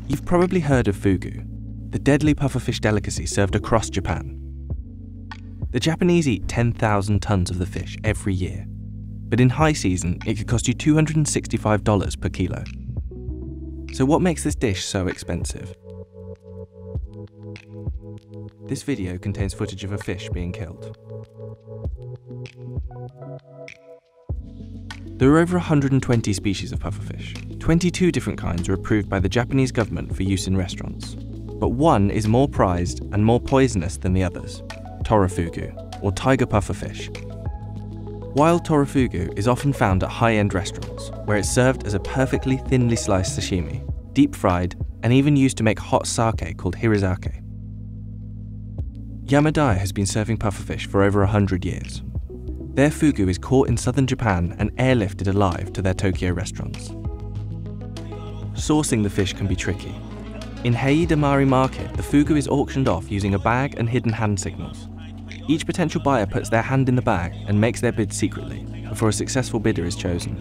You've probably heard of fugu, the deadly pufferfish delicacy served across Japan. The Japanese eat 10,000 tons of the fish every year, but in high season it could cost you $265 per kilo. So what makes this dish so expensive? This video contains footage of a fish being killed. There are over 120 species of pufferfish. 22 different kinds are approved by the Japanese government for use in restaurants. But one is more prized and more poisonous than the others, fugu, or tiger pufferfish. Wild fugu is often found at high-end restaurants, where it's served as a perfectly thinly sliced sashimi, deep-fried, and even used to make hot sake called hirizake. Yamadaya has been serving pufferfish for over 100 years. Their fugu is caught in southern Japan and airlifted alive to their Tokyo restaurants. Sourcing the fish can be tricky. In Heidamari market, the fugu is auctioned off using a bag and hidden hand signals. Each potential buyer puts their hand in the bag and makes their bid secretly, before a successful bidder is chosen.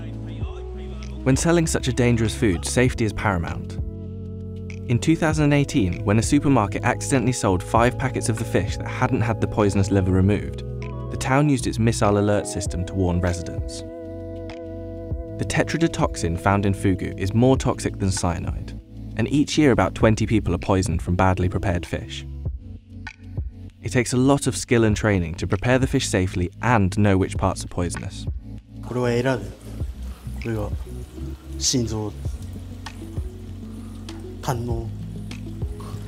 When selling such a dangerous food, safety is paramount. In 2018, when a supermarket accidentally sold 5 packets of the fish that hadn't had the poisonous liver removed, the town used its missile alert system to warn residents. The tetrodotoxin found in fugu is more toxic than cyanide, and each year about 20 people are poisoned from badly prepared fish. It takes a lot of skill and training to prepare the fish safely and know which parts are poisonous. これはエラで、これが心臓、胆の、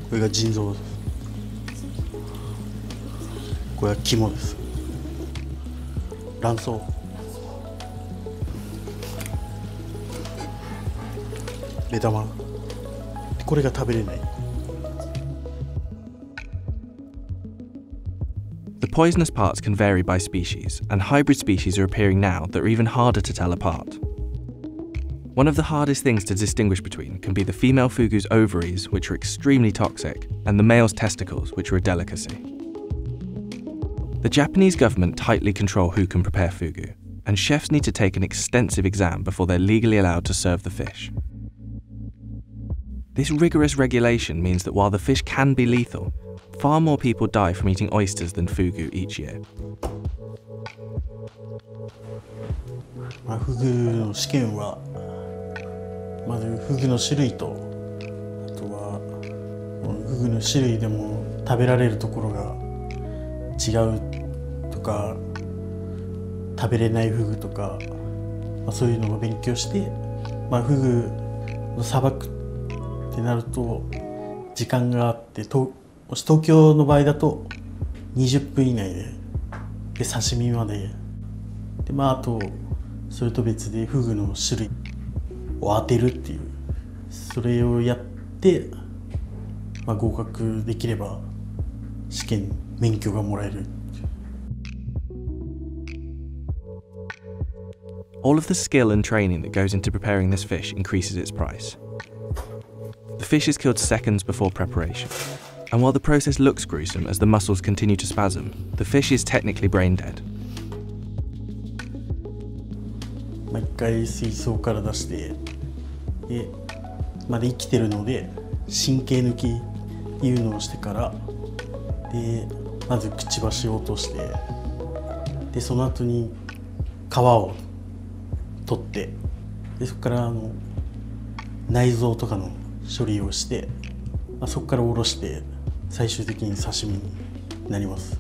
これが腎臓です。これは肝です。卵巣。目玉。これが食べれない。 The poisonous parts can vary by species, and hybrid species are appearing now that are even harder to tell apart. One of the hardest things to distinguish between can be the female fugu's ovaries, which are extremely toxic, and the male's testicles, which are a delicacy. The Japanese government tightly control who can prepare fugu, and chefs need to take an extensive exam before they're legally allowed to serve the fish. This rigorous regulation means that while the fish can be lethal, far more people die from eating oysters than fugu each year. フグの試験はまずフグの種類と、あとはフグの種類でも食べられるところが違うとか、食べれないフグとか、そういうのを勉強して、フグのさばくってなると時間があって、東京の場合だと20分以内で刺身まで、あとそれと別でフグの種類を当てるっていう、それをやって、合格できれば試験免許がもらえる。 All of the skill and training that goes into preparing this fish increases its price. The fish is killed seconds before preparation, and while the process looks gruesome as the muscles continue to spasm, the fish is technically brain dead. 一回水槽から出して、まだ生きてるので神経抜きっていうのをしてから、まずくちばしを落として、その後に皮を取って、そこから内臓とかの処理をして、そこからおろして最終的に刺身になります。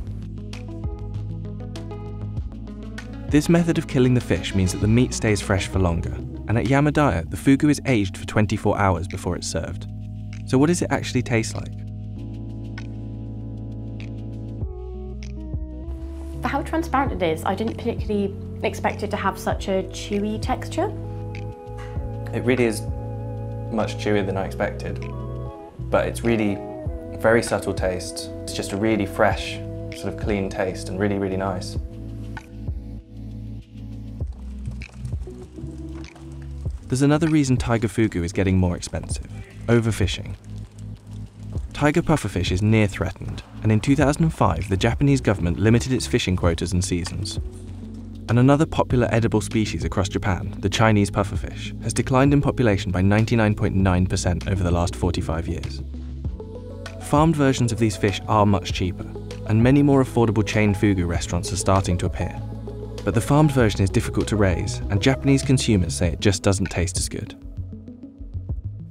This method of killing the fish means that the meat stays fresh for longer, and at Yamadaya, the fugu is aged for 24 hours before it's served. So what does it actually taste like? For how transparent it is, I didn't particularly expect it to have such a chewy texture. It really is much chewier than I expected, but it's really very subtle taste. It's just a really fresh, sort of clean taste and really, really nice. There's another reason tiger fugu is getting more expensive: overfishing. Tiger pufferfish is near threatened, and in 2005 the Japanese government limited its fishing quotas and seasons. And another popular edible species across Japan, the Chinese pufferfish, has declined in population by 99.9% over the last 45 years. Farmed versions of these fish are much cheaper, and many more affordable chain fugu restaurants are starting to appear. But the farmed version is difficult to raise, and Japanese consumers say it just doesn't taste as good.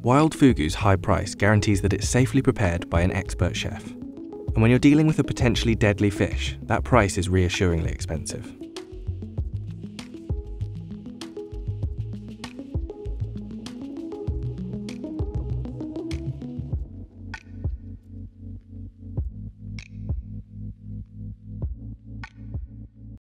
Wild fugu's high price guarantees that it's safely prepared by an expert chef. And when you're dealing with a potentially deadly fish, that price is reassuringly expensive.